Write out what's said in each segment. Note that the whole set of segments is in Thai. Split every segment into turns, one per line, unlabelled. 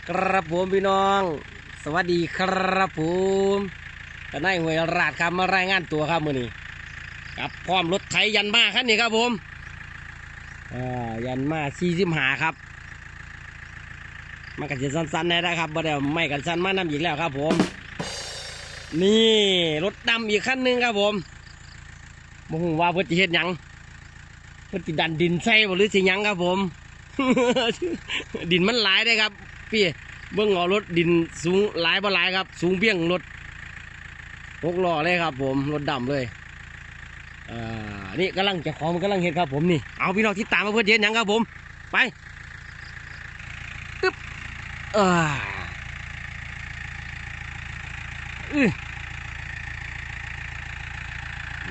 ครับผมพี่น้องสวัสดีครับผมทนายหวยราชครับมารายงานตัวครับมื้อนี้กับพร้อมรถไถยันมาคันนี้ครับผมยันมา45ครับมันกันจะสั้นๆได้นะครับบ่ได้ไม่กันสั้นมานำอีกแล้วครับผมนี่รถดำอีกคันหนึ่งครับผมบ่ฮู้ว่าเพิ่นสิเฮ็ดหยังเพิ่นสิดันดินใส่บ่หรือสิหยังครับผม ดินมันหลายได้ครับพี่เบื้องเอารถดินสูงหลายบ่หลายครับสูงเพียงรถ6 ล้อเลยครับผมรถดำเลยนี่กำลังจะของมันกำลังเห็นครับผมนี่เอาพี่น้องที่ตามมาเพื่อเย็นยังครับผมไปอึ๊บ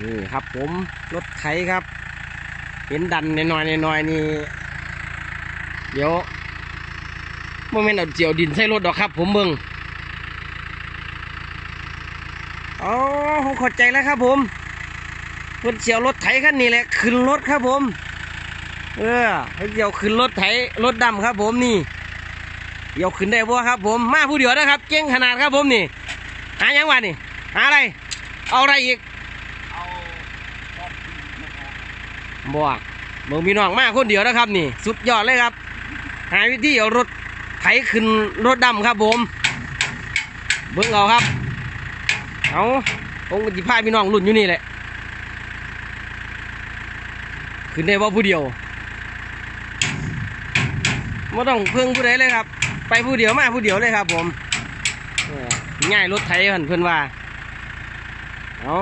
นี่ครับผมรถไถครับเห็นดันหน่อยนี่เดี๋ยวโมเมนต์เอาเจียวดินใส่รถดอกครับผมเบิ่งอ๋อผมเข้าใจแล้วครับผมเพิ่นเจียวรถไถคันนี้แหละขึ้นรถครับผมเพิ่นเจียวขึ้นรถไถรถดำครับผมนี่เดี๋ยวขึ้นได้บ่ครับผมมาผู้เดียวนะครับเก่งขนาดครับผมนี่หายังวะนี่หาอะไรเอาอะไรอีกบ่เบิ่งพี่น้องมาคนเดียวนะครับนี่สุดยอดเลยครับหาวิธีเอารถไถขึ้นรถดำครับผมเบิ่งเอาครับเอาผมก็จะพาพี่น้องรุ่นอยู่นี่แหละขึ้นได้ว่าผู้เดียวไม่ต้องเพิ่งผู้ใดเลยครับไปผู้เดียวมาผู้เดียวเลยครับผมง่ายรถไถเพื่อนว่าเอา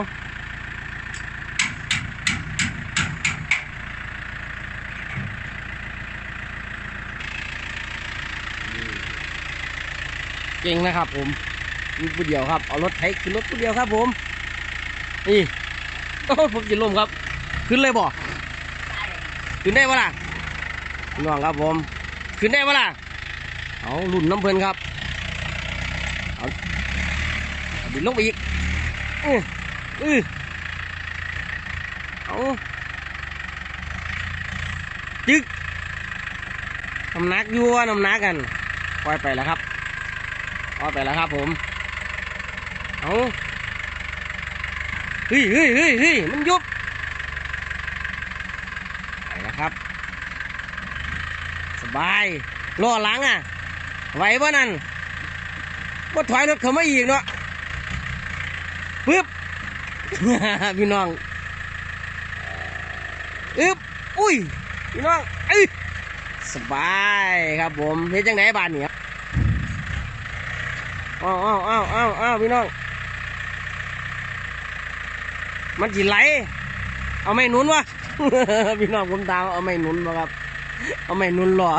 เก่งนะครับผมมีผู้เดียวครับเอารถไถขึ้นรถผู้เดียวครับผมนี่โอ้ผมจะล้มครับขึ้นเลยบ่ขึ้นได้ปะล่ะน้องครับผมขึ้นได้ปะล่ะเอาลุ่นน้ำเพลินครับเอาดินลงไปอีกเอาจึ๊กน้ำหนักยั่วน้ำหนักกันปล่อยไปแล้วครับปล่อยไปแล้วครับผมเอาเฮ้ยมันยุบไปแล้วครับสบายล้อหลังอ่ะไหวป่ะนั่นก็ถอยรถเขาไม่อีกเนาะปึ๊บ พี่น้องอุ้ยพี่น้องสบายครับผมเห็นจังไหนบ้านเนี่ยอ้าวพี่น้องมันจีไหลเอาไม่หนุนวะ พี่น้องผมตามเอาไม่หนุนมาครับเอาไม่หนุนหล่อ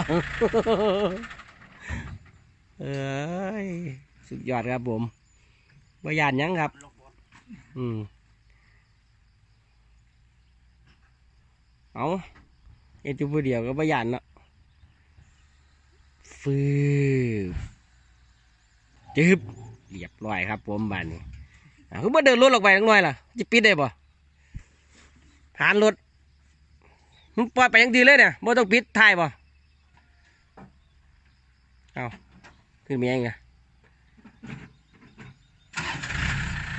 สุดยอดครับผมว่ายานยังครับเอาเอจูผู้เดียวก็ว่ายานเนาะฟืบจึ๊บเรียบร้อยครับผมบ้านนี้คือมาเดินรถออกไปทั้งน้อยล่ะจะปิดได้ป่ะฐานรถมันปล่อยไปยังดีเลยเนี่ยไม่ต้องปิดท้ายป่ะเอาคือมีไง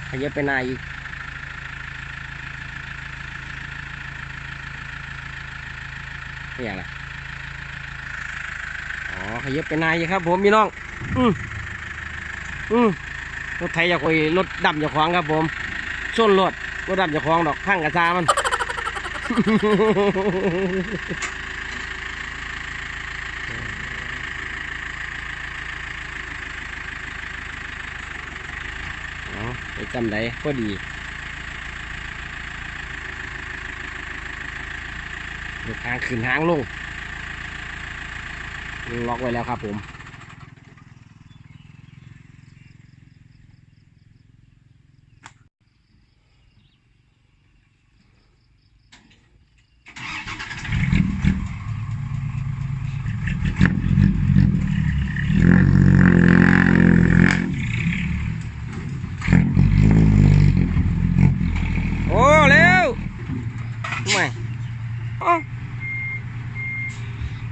ขยับไปหน้าอีกนี่อย่างไรอ๋อขยับไปหน้าอีกครับผมพี่น้องรถไถจะคุยรถดำจะคว้างครับผมส้นรถดำจะคว้างดอกข้างกระซามันไปจำได้ก็ดีรถทางขึ้นทางลงล็อกไว้แล้วครับผม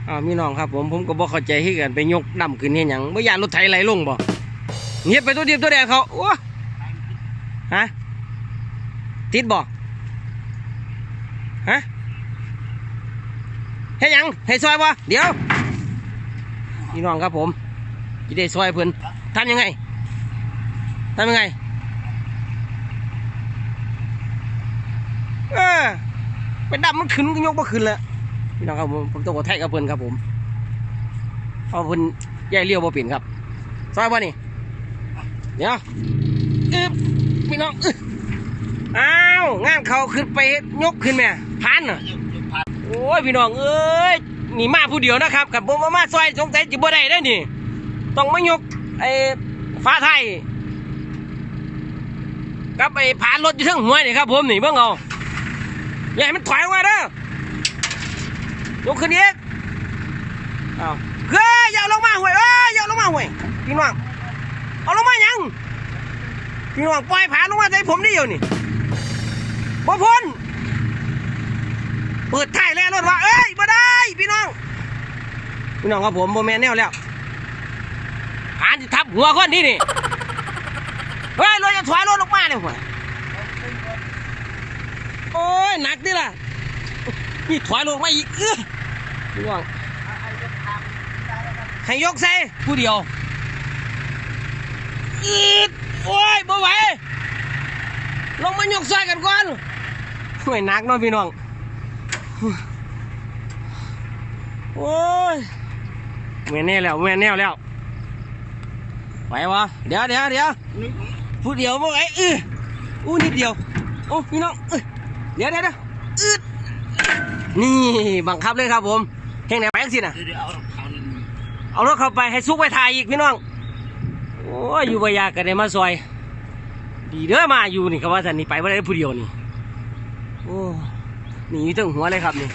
เ พี่น้องครับผมก็บ่เข้าใจที่กันไปยกดำขึ้นเฮ็ดหยังบ่อยากรถไถไหลลงบ่เงียบไปตัวเดียวตัวแดงเขาโอ้ฮะติดบ่ฮะเฮ็ดหยังให้ซอยบ่เดี๋ยวพี่น้องครับผมสิได้ซอยเพิ่นทำยังไงไปดำมันขึ้นก็ยกบ่ขึ้นแล้วพี่น้องครับผมต้องกดแท็กกับเพิ่นครับผมเพราะเพิ่นแย่เลี้ยวบ่เป็นครับซอยบ่นี่เดี๋ยวพี่น้องอ้าวงานเขาขึ้นไปยกขึ้นแม่พันน่ะโอ้ยพี่น้องเอ้ยนี่มาผู้เดียวนะครับกับผมมาซอยสงสัยจิบ่ได้เด้อนี่ต้องมายกไอ้ฟ้าไทยกับไอ้ผ่านรถอยู่ทั้งหัวนี่ครับผมนี่เบิ่งเอาอย่าให้มันถอยออกมาเด้อยกขึ้นอีกอ้าวเฮ้ยอย่าลงมาห่วยอย่าลงมาห่วยพี่น้องเอาลงมายังพี่น้องปล่อยผ่านลงมาใส่ผมนี่อยู่นี่บ่พ้นเปิดท้ายแล้วรถว่าเอ้ยบ่ได้พี่น้องครับผมโมแมนแนวแล้วผ่านที่ทับหัวคนนี่นี่เฮ้ยรถจะถอยรถลงมาเลยห่วยโอ้ยหนักดิล่ะนี่ถอยลงมาอีกพี่น้องให้ยกใส่ผู้เดียวโอ้ยบ่ไหวลงมายกซอยกันก่อนห่วยหนักเนาะพี่น้องโอ้ยแม่แน่แล้วไหววะเดี๋ยวผู้เดียวบ่ไหวนิดเดียวโอ้พี่น้องเดี๋ยวนี่บังคับเลยครับผมแห่งไหนไปสินะเอารถเข้าไปให้ซุกไปถ่ายอีกพี่น้องโอ้ยอยู่บายากันได้มาซอยดีเด้อมาอยู่นี่ครับว่าสันนี่ไปว่าได้ผู้เดียวนี่โอ้หนีถึงหัวเลยครับนี่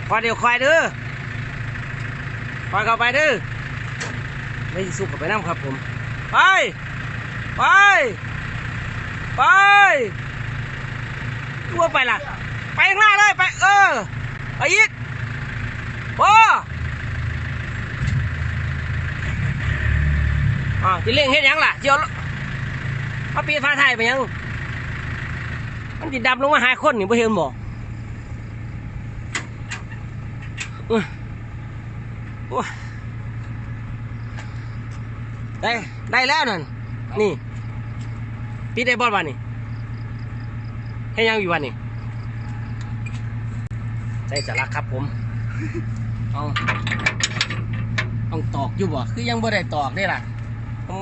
คอยเดียวคอยเด้อคอยเข้าไปเด้อไม่ซุกเข้าไปน้ำครับผมไปตัวไปล่ะไปข้างหน้าเลยไปไปอีกที่เล่งเฮ็ดยังล่ะเจียวมาปีนฟ้าไทยไปยังมันติดดำลงมาหาคนนี่ไม่เห็นบ่ได้แล้วนั่นนี่ปีได้บอลวันนี่ให้ยังอยู่วันนี่ใช่สาระครับผมต้องตอกอยู่บ่คือยังบ่ได้ตอกได้ล่ะ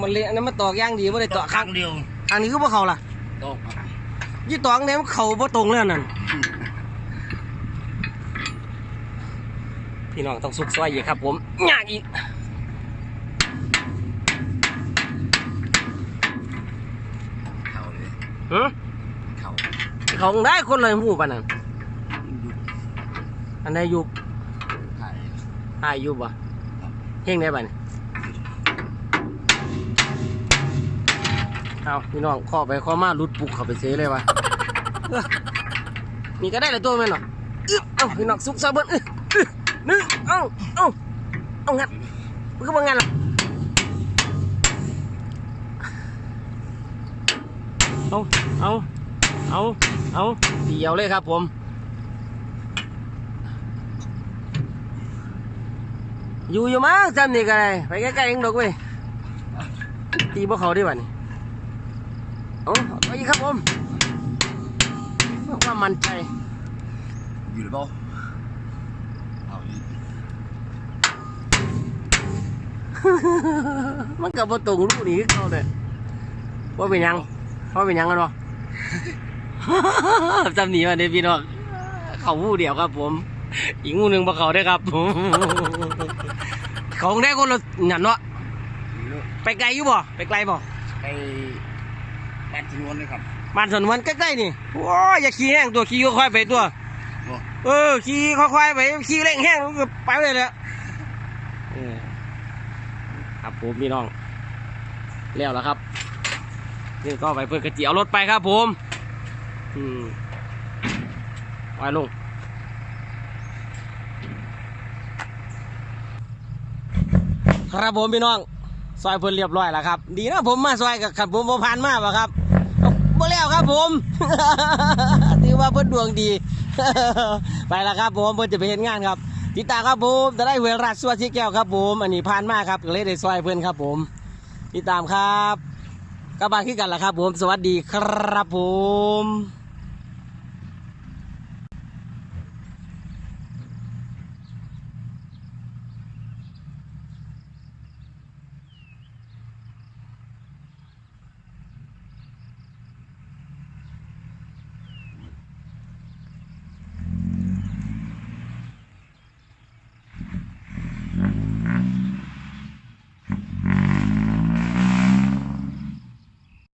มันเลี้ยนั้นมันตอกย่างดีบ่ได้ตอกข้างเดียวข้างนี้ก็บ่เข้าล่ะตอกยี่ตอกเนี่ยมันเข้าบ่ตรงแล้วนั่นพี่น้องต้องสุกซอยอีกครับผมยากอีกเข้าเลยเขาได้คนเลยหูปะนั่นอันไหนยุบถ่ายยุบวะเฮงได้ปะเนี่ยเอาพี่น้องข้อไปข้อมาลุดปุกเข้าไปเสียเลยวะมีก็ได้เลยตัวมันหรอเอาพี่น้องสุกซาเบิ้ลนึกเอางัดมันก็บางงานหรอเอาเดี่ยวเลยครับผมอยู่มั้งจำนี่กันเลยไปใกล้ๆเองดอกเว้ยตีพวกเขาได้ป่ะนี่ไปอีกครับผมเพื่อความมั่นใจอยู่หรือเปล่ามันกับประตูลูกนี้เขาเลยว่าเป็นยังกันวะจำหนีมาเดี๋ยวพี่น้องเขาผู้เดียวครับผมอีกงูหนึ่งมาเขาได้ครับของได้คนละหยันวะไปไกลอยู่บ่ไปไกลบ่ไปบ้านสนวนเลยครับบ้านสนวนใกล้ๆนี่โอ้ยอย่าขี่แห้งตัวขี่ค่อยๆไปตัวขี่ค่อยๆไปขี่เร่งแห้งก็ไปเลยแหละครับผมพี่น้องแล้วครับนี่ก็ไปเพื่อกระเจียวรถไปครับผมไปลง ครับผมพี่น้องซอยเพิ่นเรียบร้อยแล้วครับดีนะผมมาซอยกับขันผมบ่ผ่านมาป่ะครับบ่แล้วครับผม ถือว่าเพิ่นดวงดี ไปแล้วครับผมเพิ่นจะไปเห็นงานครับติดตามครับผมจะได้เวลาสวัสดิ์แก้วครับผมอันนี้ผ่านมาครับก็เลยได้ซอยเพิ่นครับผมติดตามครับกลับบ้านขึ้นกันแล้วครับผมสวัสดีครับผม